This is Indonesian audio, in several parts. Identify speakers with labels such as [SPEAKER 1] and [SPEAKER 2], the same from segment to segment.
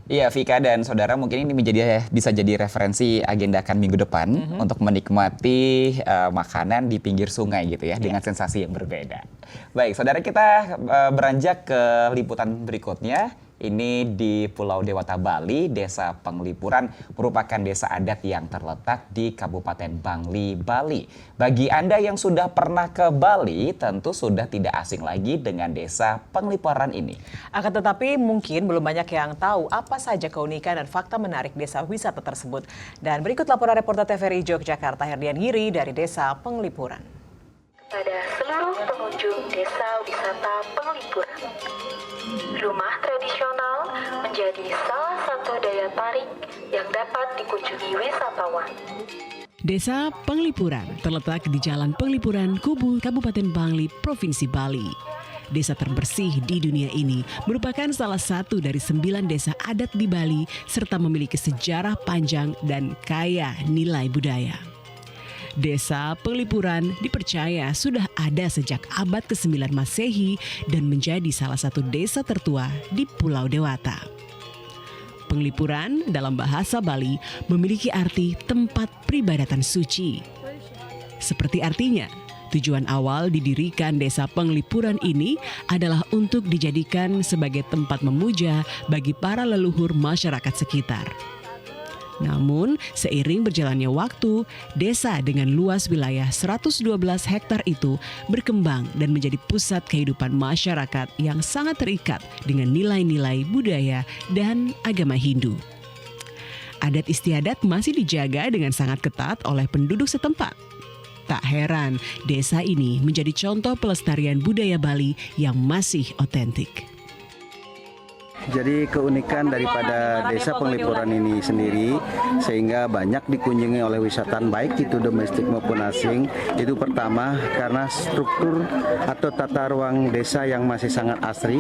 [SPEAKER 1] Iya, Vika dan saudara, mungkin ini bisa jadi referensi agendakan minggu depan untuk menikmati makanan di pinggir sungai gitu ya, dengan sensasi yang berbeda. Baik, saudara, kita beranjak ke liputan berikutnya. Ini di Pulau Dewata, Bali. Desa Penglipuran merupakan desa adat yang terletak di Kabupaten Bangli, Bali. Bagi Anda yang sudah pernah ke Bali, tentu sudah tidak asing lagi dengan desa Penglipuran ini.
[SPEAKER 2] Akan tetapi mungkin belum banyak yang tahu apa saja keunikan dan fakta menarik desa wisata tersebut. Dan berikut laporan reporter TVRI Yogyakarta Herdian Giri dari Desa Penglipuran.
[SPEAKER 3] Pada seluruh pengunjung desa wisata Penglipuran, rumah tradisional menjadi salah satu daya tarik yang dapat dikunjungi wisatawan.
[SPEAKER 4] Desa Penglipuran terletak di Jalan Penglipuran, Kubu, Kabupaten Bangli, Provinsi Bali. Desa terbersih di dunia ini merupakan salah satu dari 9 desa adat di Bali serta memiliki sejarah panjang dan kaya nilai budaya. Desa Penglipuran dipercaya sudah ada sejak abad ke-9 Masehi dan menjadi salah satu desa tertua di Pulau Dewata. Penglipuran dalam bahasa Bali memiliki arti tempat peribadatan suci. Seperti artinya, tujuan awal didirikan Desa Penglipuran ini adalah untuk dijadikan sebagai tempat memuja bagi para leluhur masyarakat sekitar. Namun, seiring berjalannya waktu, desa dengan luas wilayah 112 hektar itu berkembang dan menjadi pusat kehidupan masyarakat yang sangat terikat dengan nilai-nilai budaya dan agama Hindu. Adat istiadat masih dijaga dengan sangat ketat oleh penduduk setempat. Tak heran, desa ini menjadi contoh pelestarian budaya Bali yang masih otentik.
[SPEAKER 5] Jadi keunikan daripada Desa Penglipuran ini sendiri sehingga banyak dikunjungi oleh wisatawan baik itu domestik maupun asing. Itu pertama karena struktur atau tata ruang desa yang masih sangat asri.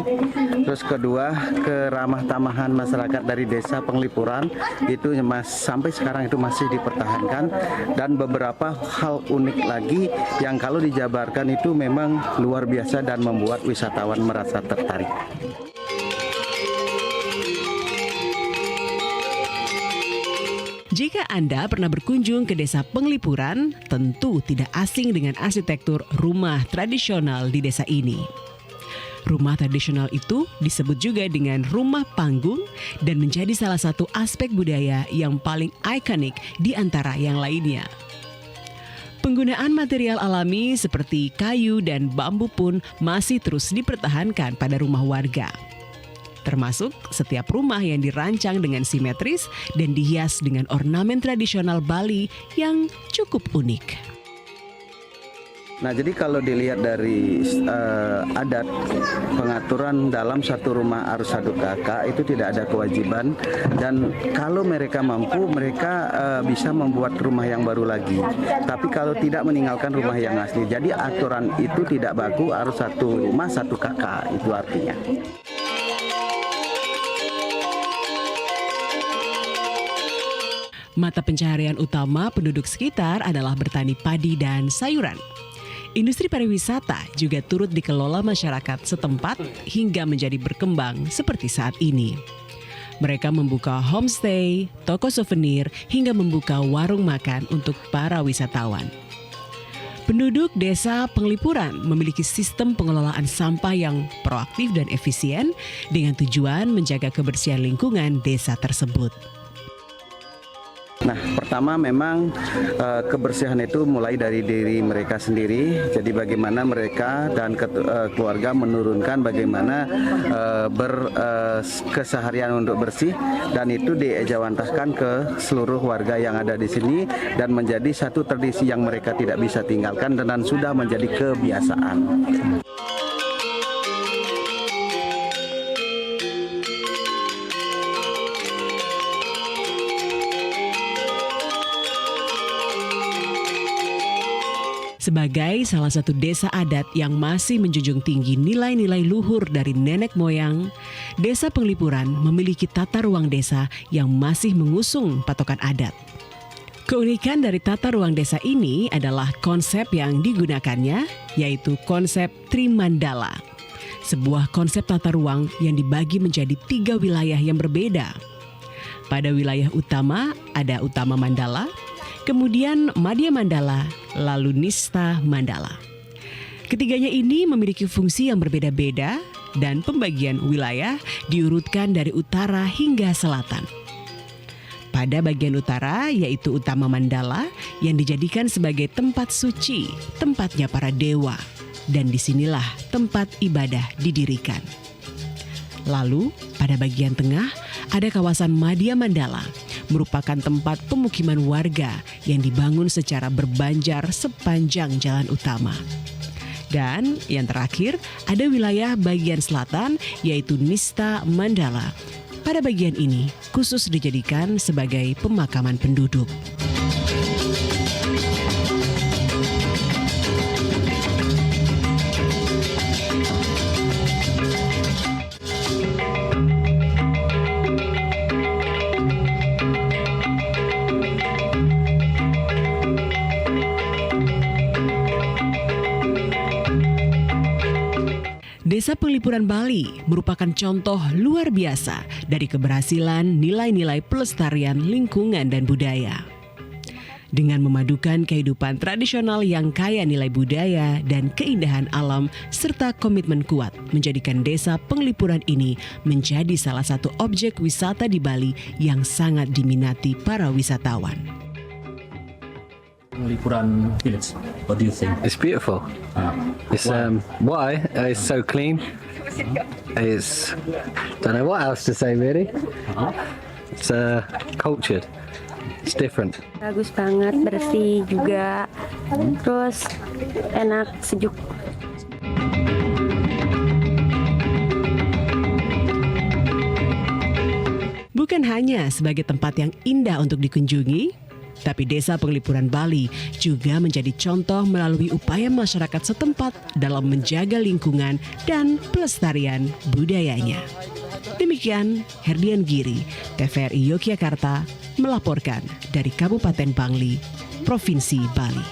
[SPEAKER 5] Terus kedua, keramah tamahan masyarakat dari Desa Penglipuran itu sampai sekarang itu masih dipertahankan, dan beberapa hal unik lagi yang kalau dijabarkan itu memang luar biasa dan membuat wisatawan merasa tertarik.
[SPEAKER 4] Jika Anda pernah berkunjung ke Desa Penglipuran, tentu tidak asing dengan arsitektur rumah tradisional di desa ini. Rumah tradisional itu disebut juga dengan rumah panggung dan menjadi salah satu aspek budaya yang paling ikonik di antara yang lainnya. Penggunaan material alami seperti kayu dan bambu pun masih terus dipertahankan pada rumah warga. Termasuk setiap rumah yang dirancang dengan simetris dan dihias dengan ornamen tradisional Bali yang cukup unik.
[SPEAKER 5] Nah, jadi kalau dilihat dari adat pengaturan dalam satu rumah harus satu kakak itu tidak ada kewajiban, dan kalau mereka mampu mereka bisa membuat rumah yang baru lagi. Tapi kalau tidak meninggalkan rumah yang asli. Jadi aturan itu tidak baku, harus satu rumah satu kakak, itu artinya.
[SPEAKER 4] Mata pencaharian utama penduduk sekitar adalah bertani padi dan sayuran. Industri pariwisata juga turut dikelola masyarakat setempat hingga menjadi berkembang seperti saat ini. Mereka membuka homestay, toko souvenir, hingga membuka warung makan untuk para wisatawan. Penduduk Desa Penglipuran memiliki sistem pengelolaan sampah yang proaktif dan efisien dengan tujuan menjaga kebersihan lingkungan desa tersebut.
[SPEAKER 5] Nah, pertama memang kebersihan itu mulai dari diri mereka sendiri. Jadi bagaimana mereka dan keluarga menurunkan bagaimana keseharian untuk bersih, dan itu diejawantahkan ke seluruh warga yang ada di sini dan menjadi satu tradisi yang mereka tidak bisa tinggalkan dan sudah menjadi kebiasaan.
[SPEAKER 4] Sebagai salah satu desa adat yang masih menjunjung tinggi nilai-nilai luhur dari nenek moyang, Desa Penglipuran memiliki tata ruang desa yang masih mengusung patokan adat. Keunikan dari tata ruang desa ini adalah konsep yang digunakannya, yaitu konsep Trimandala. Sebuah konsep tata ruang yang dibagi menjadi 3 wilayah yang berbeda, Pada wilayah utama ada Utama Mandala, kemudian Madya Mandala, lalu Nista Mandala. Ketiganya ini memiliki fungsi yang berbeda-beda dan pembagian wilayah diurutkan dari utara hingga selatan. Pada bagian utara yaitu Utama Mandala yang dijadikan sebagai tempat suci, tempatnya para dewa, dan disinilah tempat ibadah didirikan. Lalu pada bagian tengah ada kawasan Madya Mandala, merupakan tempat pemukiman warga yang dibangun secara berbanjar sepanjang jalan utama. Dan yang terakhir ada wilayah bagian selatan yaitu Nista Mandala. Pada bagian ini khusus dijadikan sebagai pemakaman penduduk. Desa Penglipuran Bali merupakan contoh luar biasa dari keberhasilan nilai-nilai pelestarian lingkungan dan budaya. Dengan memadukan kehidupan tradisional yang kaya nilai budaya dan keindahan alam serta komitmen kuat menjadikan Desa Penglipuran ini menjadi salah satu objek wisata di Bali yang sangat diminati para wisatawan.
[SPEAKER 6] Penglipuran village. What do you think?
[SPEAKER 7] It's beautiful. It's why it's so clean. It's don't know what else to say really. It's cultured. It's different.
[SPEAKER 8] Bagus banget, bersih juga, terus enak, sejuk.
[SPEAKER 4] Bukan hanya sebagai tempat yang indah untuk dikunjungi, tapi Desa Penglipuran Bali juga menjadi contoh melalui upaya masyarakat setempat dalam menjaga lingkungan dan pelestarian budayanya. Demikian Herdian Giri, TVRI Yogyakarta, melaporkan dari Kabupaten Bangli, Provinsi Bali.